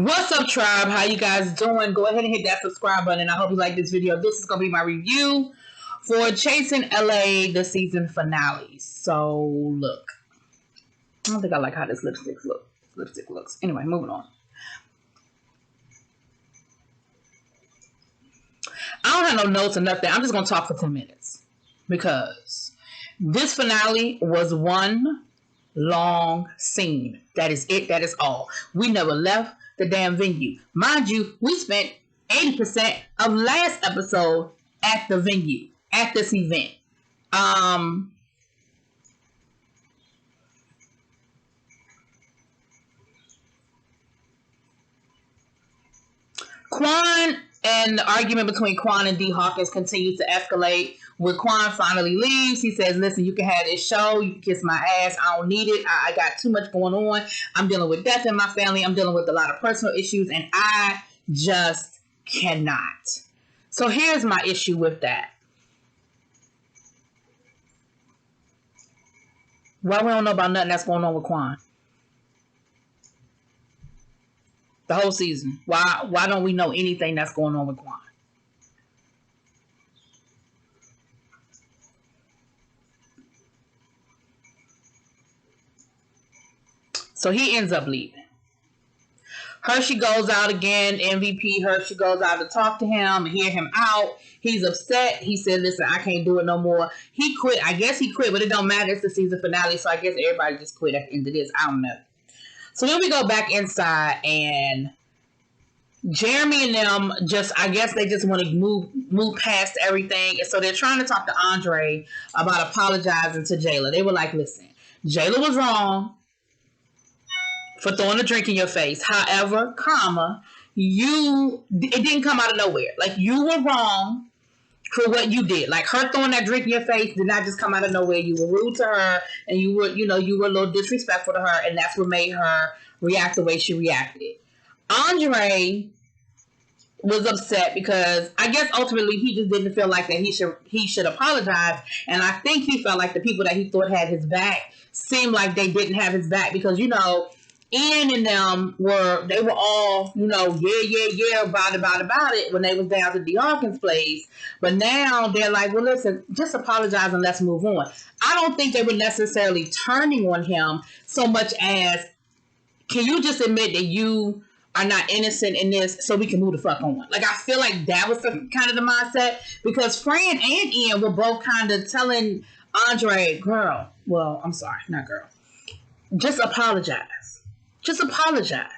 What's up, tribe? How you guys doing? Go ahead and hit that subscribe button. I hope you like this video. This is going to be my review for Chasing LA, the season finale. So, look. I don't think I like how this lipstick looks. Anyway, moving on. I don't have no notes or nothing. I'm just going to talk for 10 minutes. Because this finale was one long scene. That is it. That is all. We never left the damn venue. Mind you, we spent 80% of last episode at the venue, at this event. Quan and the argument between Quan and D. Hawkins continues to escalate. When Quan finally leaves, he says, listen, you can have this show. You can kiss my ass. I don't need it. I got too much going on. I'm dealing with death in my family. I'm dealing with a lot of personal issues, and I just cannot. So here's my issue with that. Why we don't know about nothing that's going on with Quan? The whole season. Why don't we know anything that's going on with Quan? So he ends up leaving. Hershey goes out again. MVP Hershey goes out to talk to him and hear him out. He's upset. He said, listen, I can't do it no more. He quit. I guess he quit, but it don't matter. It's the season finale, so I guess everybody just quit at the end of this. I don't know. So then we go back inside, and Jeremy and them I guess they just want to move past everything. And so they're trying to talk to Andre about apologizing to Jayla. They were like, listen, Jayla was wrong for throwing a drink in your face. However, it didn't come out of nowhere. Like, you were wrong for what you did. Like, her throwing that drink in your face did not just come out of nowhere. You were rude to her, and you were a little disrespectful to her, and that's what made her react the way she reacted. Andre was upset because I guess ultimately he just didn't feel like that he should apologize, and I think he felt like the people that he thought had his back seemed like they didn't have his back, because Ian and them were all, yeah, about it when they was down to D. Hawkins' place. But now they're like, well, listen, just apologize and let's move on. I don't think they were necessarily turning on him so much as, can you just admit that you are not innocent in this so we can move the fuck on? Like, I feel like that was kind of the mindset, because Fran and Ian were both kind of telling Andre, just apologize. Just apologize.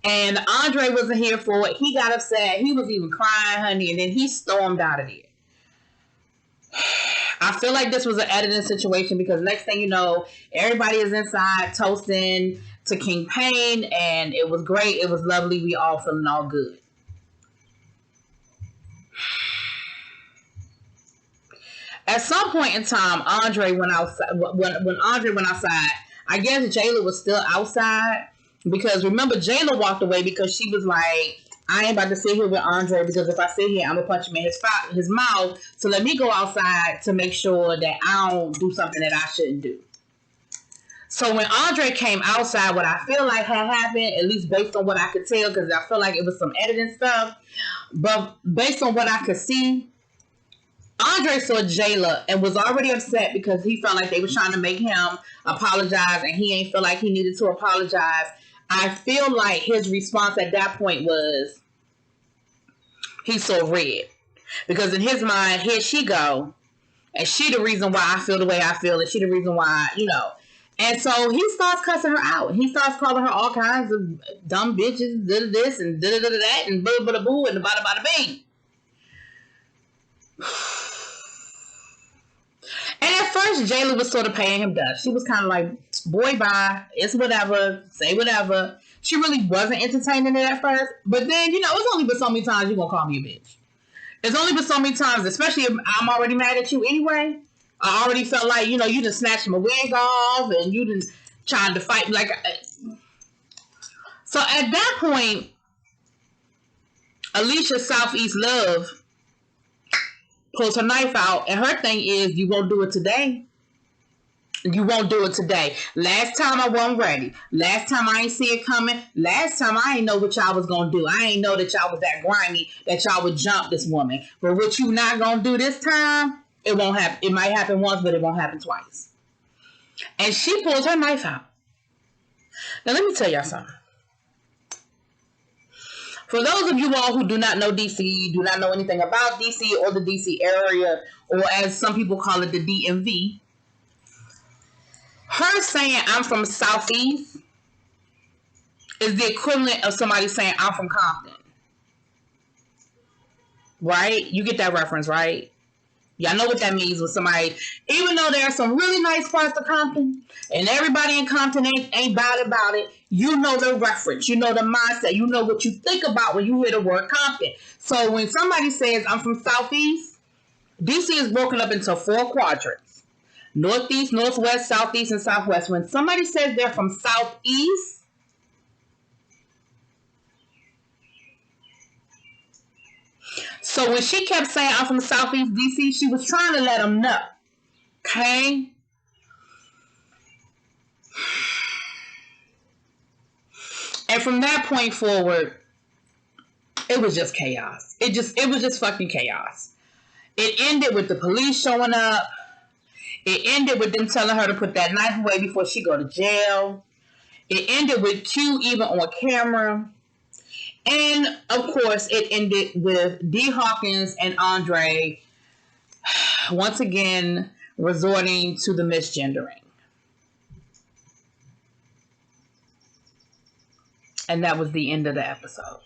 And Andre wasn't here for it. He got upset. He was even crying, honey. And then he stormed out of there. I feel like this was an editing situation, because next thing you know, everybody is inside toasting to King Payne. And it was great. It was lovely. We all feeling all good. At some point in time, Andre went outside. When Andre went outside, I guess Jayla was still outside, because remember, Jayla walked away because she was like, I ain't about to sit here with Andre, because if I sit here, I'm going to punch him in his mouth. So let me go outside to make sure that I don't do something that I shouldn't do. So when Andre came outside, what I feel like had happened, at least based on what I could tell, because I feel like it was some editing stuff, but based on what I could see, Andre saw Jayla and was already upset because he felt like they were trying to make him apologize, and he ain't feel like he needed to apologize. I feel like his response at that point was, he saw red. Because in his mind, here she go, and she the reason why I feel the way I feel, and she the reason why, And so he starts cussing her out. He starts calling her all kinds of dumb bitches, this and that, and blah, blah, boo, and bada, bada, bing. And at first, Jayla was sort of paying him dust. She was kind of like, boy, bye. It's whatever. Say whatever. She really wasn't entertaining it at first. But then, it's only been so many times you're going to call me a bitch. It's only been so many times, especially if I'm already mad at you anyway. I already felt like, you done snatched my wig off, and you done tried to fight. So at that point, Alicia Southeast Love pulls her knife out, and her thing is, you won't do it today. You won't do it today. Last time I wasn't ready. Last time I ain't see it coming. Last time I ain't know what y'all was gonna do. I ain't know that y'all was that grimy that y'all would jump this woman. But what you not gonna do this time, it won't happen. It might happen once, but it won't happen twice. And she pulls her knife out. Now let me tell y'all something. For those of you all who do not know DC, do not know anything about DC or the DC area, or as some people call it, the DMV, her saying I'm from Southeast is the equivalent of somebody saying I'm from Compton. Right? You get that reference, right? Y'all know what that means when somebody, even though there are some really nice parts of Compton, and everybody in Compton ain't bad about it, you know the reference, you know the mindset, you know what you think about when you hear the word Compton. So when somebody says I'm from Southeast, DC is broken up into 4 quadrants. Northeast, Northwest, Southeast, and Southwest. When somebody says they're from Southeast, so when she kept saying I'm from Southeast DC, she was trying to let them know. Okay? And from that point forward, it was just chaos. It was just fucking chaos. It ended with the police showing up. It ended with them telling her to put that knife away before she go to jail. It ended with Q even on camera. And, of course, it ended with D. Hawkins and Andre once again resorting to the misgendering. And that was the end of the episode.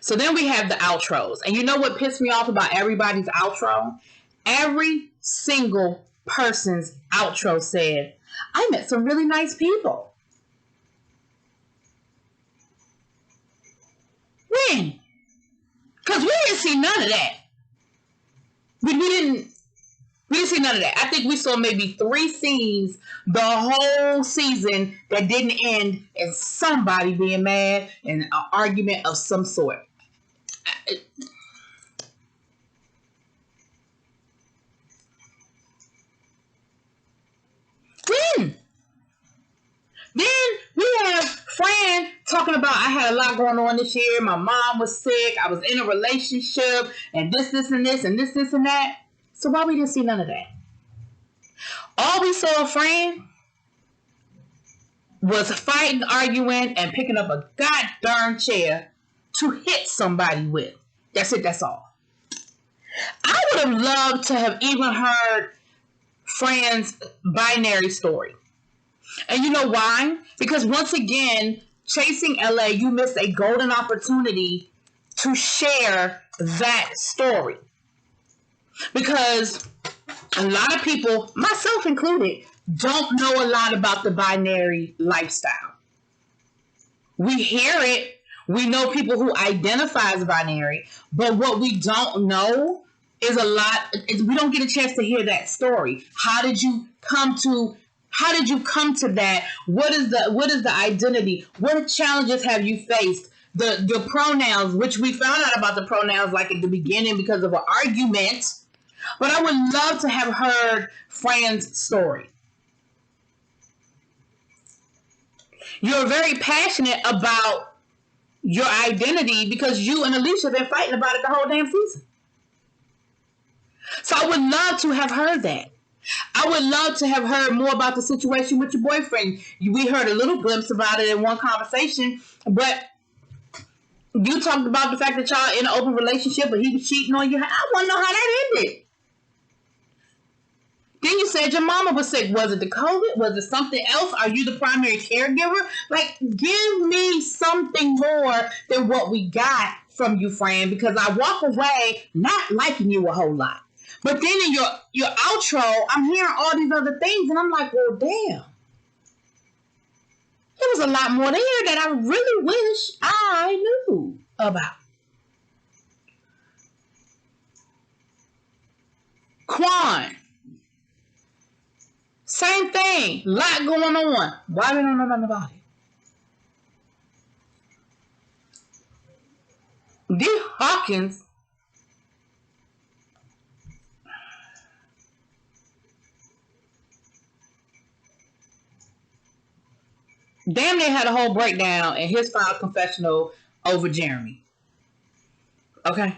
So then we have the outros. And you know what pissed me off about everybody's outro? Every single person's outro said, I met some really nice people. When? Because we didn't see none of that. We didn't see none of that. I think we saw maybe 3 scenes the whole season that didn't end in somebody being mad and an argument of some sort. Then we have Fran talking about I had a lot going on this year. My mom was sick. I was in a relationship and this, and this, and this, and that. So why we didn't see none of that? All we saw of Fran was fighting, arguing, and picking up a goddamn chair to hit somebody with. That's it. That's all. I would have loved to have even heard Fran's binary story. And you know why? Because once again, Chasing LA, you missed a golden opportunity to share that story. Because a lot of people, myself included, don't know a lot about the binary lifestyle. We hear it. We know people who identify as binary. But what we don't know is we don't get a chance to hear that story. How did you come to that? What is the identity? What challenges have you faced? The pronouns, which we found out about the pronouns like at the beginning because of an argument. But I would love to have heard Fran's story. You're very passionate about your identity because you and Alicia have been fighting about it the whole damn season. So I would love to have heard that. I would love to have heard more about the situation with your boyfriend. We heard a little glimpse about it in one conversation, but you talked about the fact that y'all in an open relationship, but he was cheating on you. I want to know how that ended. Then you said your mama was sick. Was it the COVID? Was it something else? Are you the primary caregiver? Like, give me something more than what we got from you, Fran, because I walk away not liking you a whole lot. But then in your outro, I'm hearing all these other things, and I'm like, well, damn. There was a lot more there that I really wish I knew about. Quan. Same thing. Lot going on. Why we don't know nothing about it? D. Hawkins. damn near had a whole breakdown in his final confessional over Jeremy. Okay?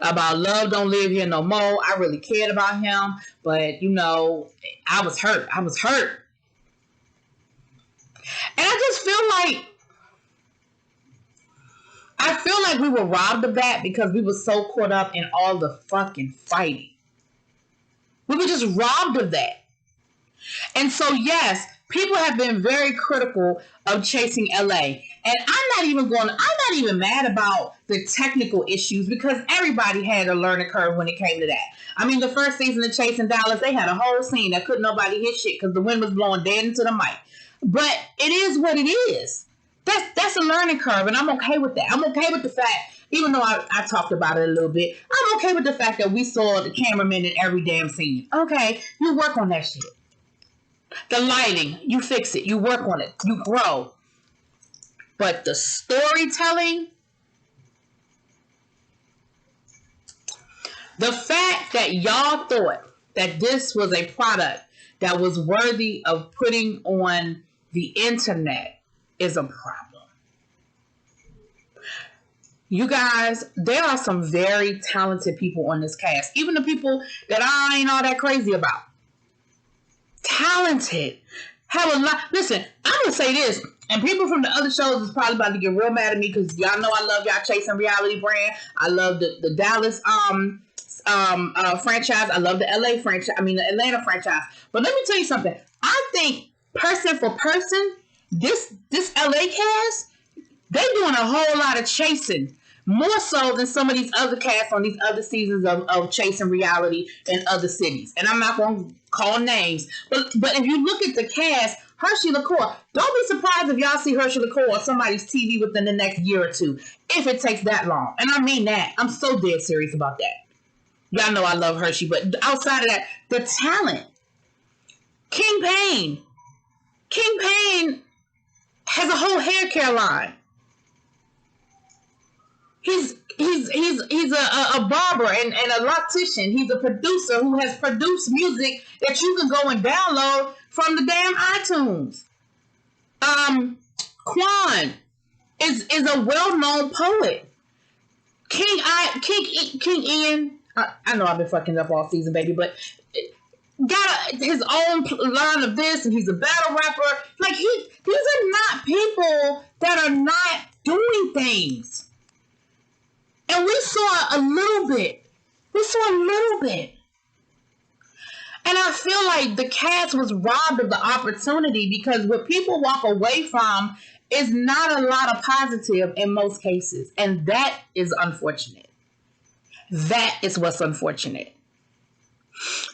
About love don't live here no more. I really cared about him, but you know, I was hurt. I was hurt. And I feel like we were robbed of that because we were so caught up in all the fucking fighting. We were just robbed of that. And so, yes, people have been very critical of Chasing LA. And I'm not even mad about the technical issues because everybody had a learning curve when it came to that. I mean, the first season of Chasing Dallas, they had a whole scene that couldn't nobody hit shit because the wind was blowing dead into the mic. But it is what it is. That's a learning curve, and I'm okay with that. I'm okay with the fact, even though I talked about it a little bit, I'm okay with the fact that we saw the cameraman in every damn scene. Okay, you work on that shit. The lighting, you fix it. You work on it. You grow. But the storytelling, the fact that y'all thought that this was a product that was worthy of putting on the internet is a problem. You guys, there are some very talented people on this cast. Even the people that I ain't all that crazy about. Talented. Have a lot. Listen, I'm going to say this. And people from the other shows is probably about to get real mad at me because y'all know I love y'all Chasing Reality brand. I love the Dallas franchise. I love the LA franchise. I mean, the Atlanta franchise. But let me tell you something. I think person for person, this LA cast, they doing a whole lot of chasing. More so than some of these other casts on these other seasons of Chasing Reality in other cities. And I'm not going to call names. But if you look at the cast, Hershey LaCour, don't be surprised if y'all see Hershey LaCour on somebody's TV within the next year or two. If it takes that long. And I mean that. I'm so dead serious about that. Y'all know I love Hershey. But outside of that, the talent. King Payne has a whole hair care line. He's a barber and a loctician. He's a producer who has produced music that you can go and download from the damn iTunes. Quan is a well-known poet. King Ian. I know I've been fucking up all season, baby, but got his own line of this, and he's a battle rapper. Like these are not people that are not doing things. And we saw a little bit. And I feel like the cast was robbed of the opportunity because what people walk away from is not a lot of positive in most cases. And that is unfortunate. That is what's unfortunate.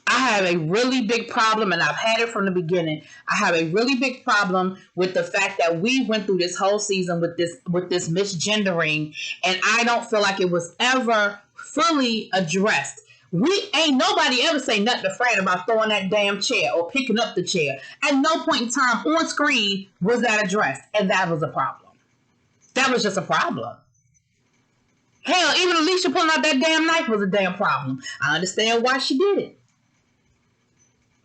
I have a really big problem, and I've had it from the beginning. I have a really big problem with the fact that we went through this whole season with this misgendering, and I don't feel like it was ever fully addressed. We ain't nobody ever say nothing to Fran about throwing that damn chair or picking up the chair. At no point in time on screen was that addressed, and that was a problem. That was just a problem. Hell, even Alicia pulling out that damn knife was a damn problem. I understand why she did it.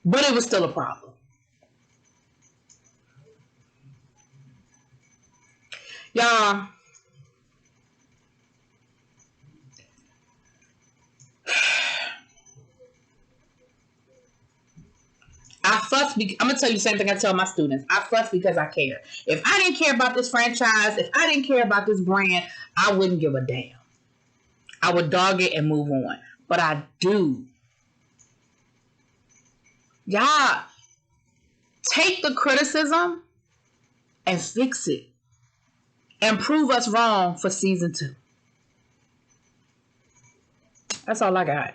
But it was still a problem. Y'all, I'm going to tell you the same thing I tell my students. I fuss because I care. If I didn't care about this franchise, if I didn't care about this brand, I wouldn't give a damn. I would dog it and move on. But I do. Y'all, take the criticism and fix it. And prove us wrong for season 2. That's all I got.